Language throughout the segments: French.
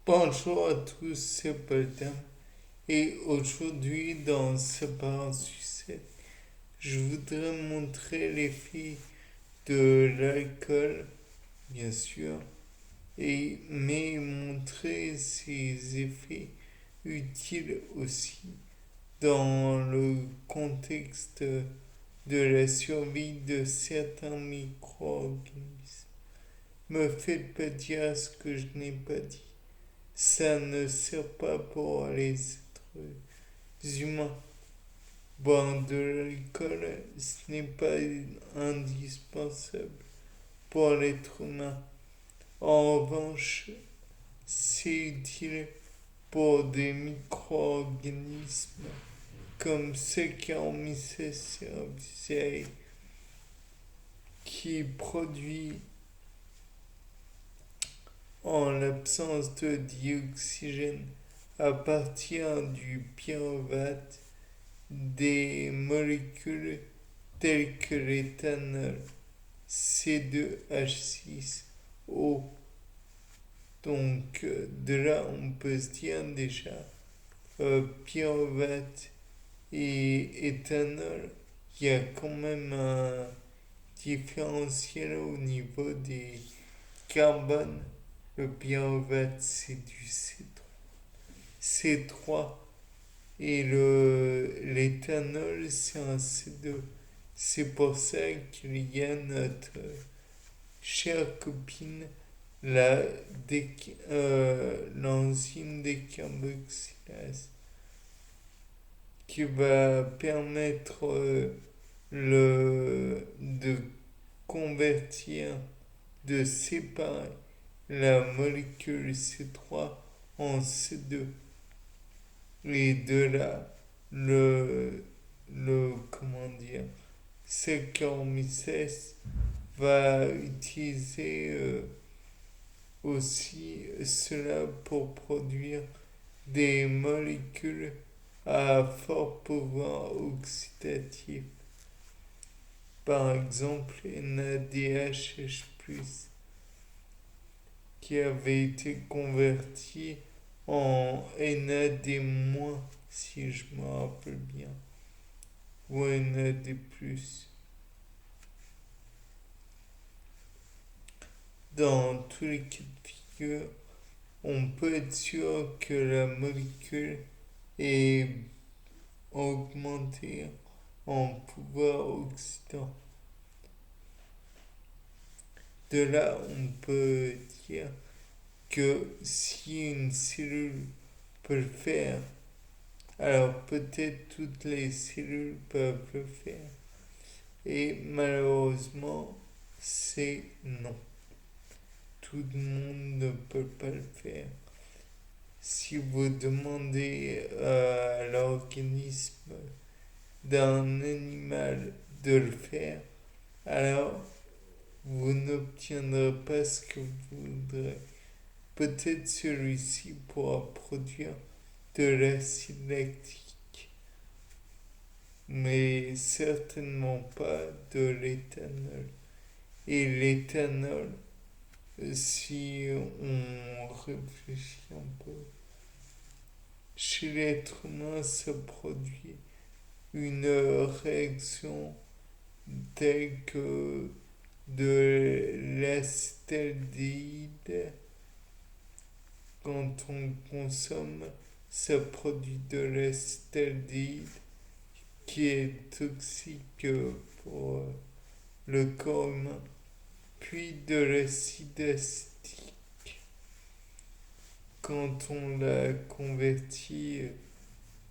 Bonjour à tous, c'est Paul et aujourd'hui dans ce parent succès, je voudrais montrer l'effet de l'alcool, bien sûr, mais montrer ses effets utiles aussi dans le contexte de la survie de certains micro-organismes. Me faites pas dire ce que je n'ai pas dit. Ça ne sert pas pour les êtres humains. Boire de l'alcool, ce n'est pas indispensable pour l'être humain. En revanche, c'est utile pour des micro-organismes comme Saccharomyces cerevisiae qui produit en l'absence de dioxygène à partir du pyruvate des molécules telles que l'éthanol C2H6O. Donc de là on peut se dire déjà pyruvate et éthanol, il y a quand même un différentiel au niveau des carbones. Le pyruvate c'est du C3 et l'éthanol c'est un C2. C'est pour ça qu'il y a notre chère copine, l'enzyme décarboxylase, qui va permettre de convertir, de séparer la molécule C3 en C2. Et de là, comment dire, Saccharomyces va utiliser aussi cela pour produire des molécules à fort pouvoir oxydatif. Par exemple, NADHH+, qui avait été converti en NAD-, si je me rappelle bien, ou NAD+. Dans tous les cas de figure, on peut être sûr que la molécule est augmentée en pouvoir oxydant. De là, on peut dire que si une cellule peut le faire, alors peut-être toutes les cellules peuvent le faire. Et malheureusement, c'est non. Tout le monde ne peut pas le faire. Si vous demandez à l'organisme d'un animal de le faire, alors vous n'obtiendrez pas ce que vous voudrez. Peut-être celui-ci pourra produire de l'acide lactique, mais certainement pas de l'éthanol. Et l'éthanol, si on réfléchit un peu, chez l'être humain, ça produit une réaction telle que de l'acétaldéhyde. Quand on consomme, ça produit de l'acétaldéhyde qui est toxique pour le corps humain, puis de l'acide acétique. Quand on l'a converti,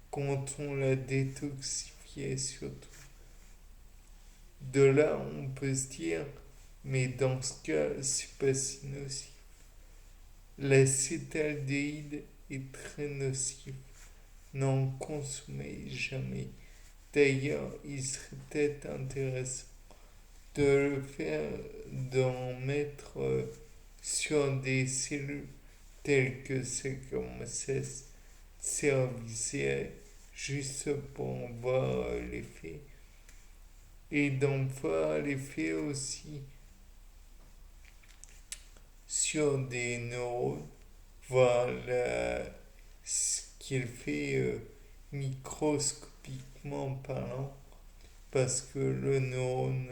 quand on l'a détoxifié surtout. De là, on peut se dire, mais dans ce cas, c'est pas si nocif. L'acétaldéhyde est très nocif. N'en consommez jamais. D'ailleurs, il serait peut-être intéressant de le faire, d'en mettre sur des cellules telles que Saccharomyces cerevisiae, juste pour en voir l'effet. Et d'en voir l'effet aussi sur des neurones voir ce qu'il fait microscopiquement parlant, parce que le neurone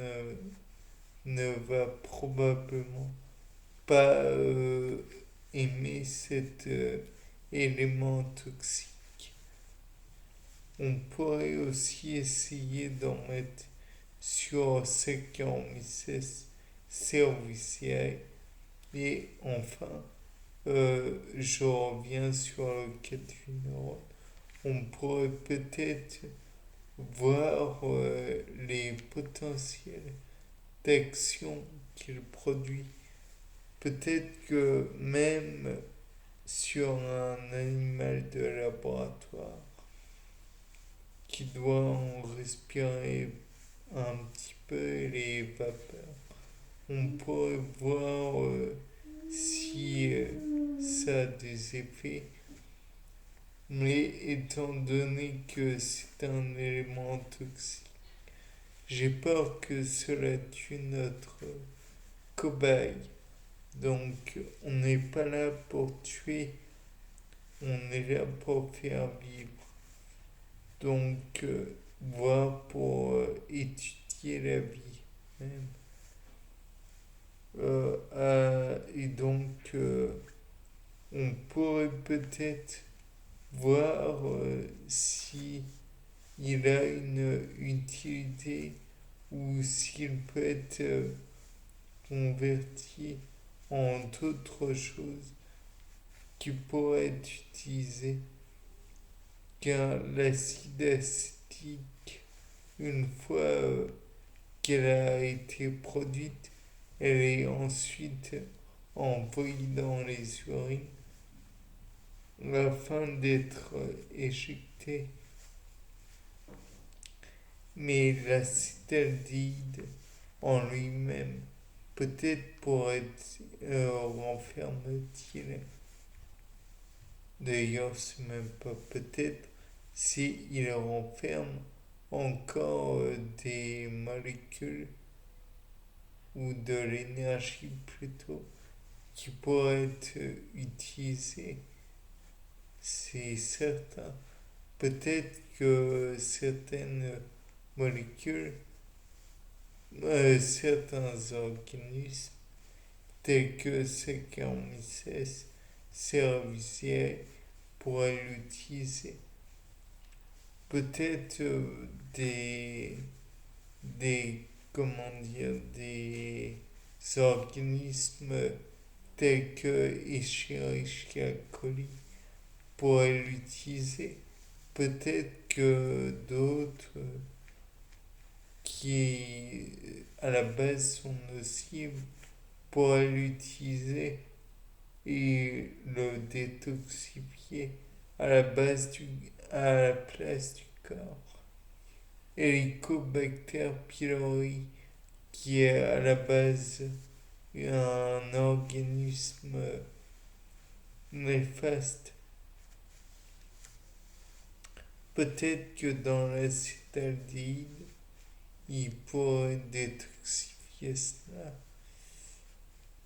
ne va probablement pas aimer cet élément toxique. On pourrait aussi essayer d'en mettre sur ce qui ont mis cerviciaire. Et enfin, je reviens sur le cas du neurone. On pourrait peut-être voir les potentiels d'action qu'il produit. Peut-être que même sur un animal de laboratoire qui doit en respirer un petit peu les vapeurs, on pourrait voir si ça a des effets. Mais étant donné que c'est un élément toxique, j'ai peur que cela tue notre cobaye. Donc on n'est pas là pour tuer, on est là pour faire vivre. Donc voir pour étudier la vie même. Et donc on pourrait peut-être voir si il a une utilité ou s'il peut être converti en d'autres choses qui pourraient être utilisées. Car l'acide acétique, une fois qu'elle a été produite, elle est ensuite envoyée dans les urines afin d'être éjectée. Mais l'acétaldéhyde en lui-même, peut-être pourrait être renferme-t-il. D'ailleurs, c'est même pas peut-être, s'il renferme encore des molécules ou de l'énergie plutôt qui pourraient être utilisées. C'est certain. Peut-être que certaines molécules, certains organismes, tels que Saccharomyces cerevisiae, pourraient l'utiliser. Peut-être comment dire, des organismes tels que Escherichia coli pourraient l'utiliser. Peut-être que d'autres qui à la base sont nocives pourraient l'utiliser et le détoxifier à la place du corps. Helicobacter pylori, qui est à la base un organisme néfaste. Peut-être que dans l'acétaldéhyde, il pourrait détoxifier cela.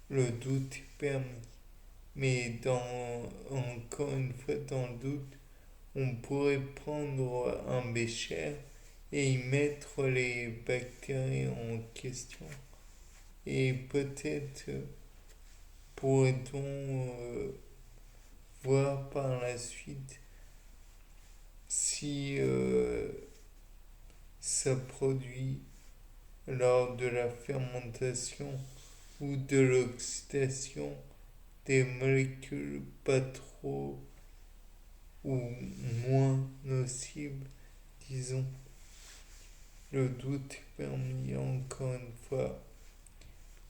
Le doute est permis. Mais encore une fois, dans le doute, on pourrait prendre un bécher et y mettre les bactéries en question. Et peut-être pourrait-on voir par la suite si ça produit lors de la fermentation ou de l'oxydation des molécules pas trop ou moins nocives, disons. Le doute est permis encore une fois.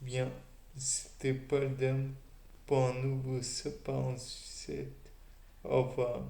Bien, c'était Paul Dame pour un nouveau Sapin en sucette. Au revoir.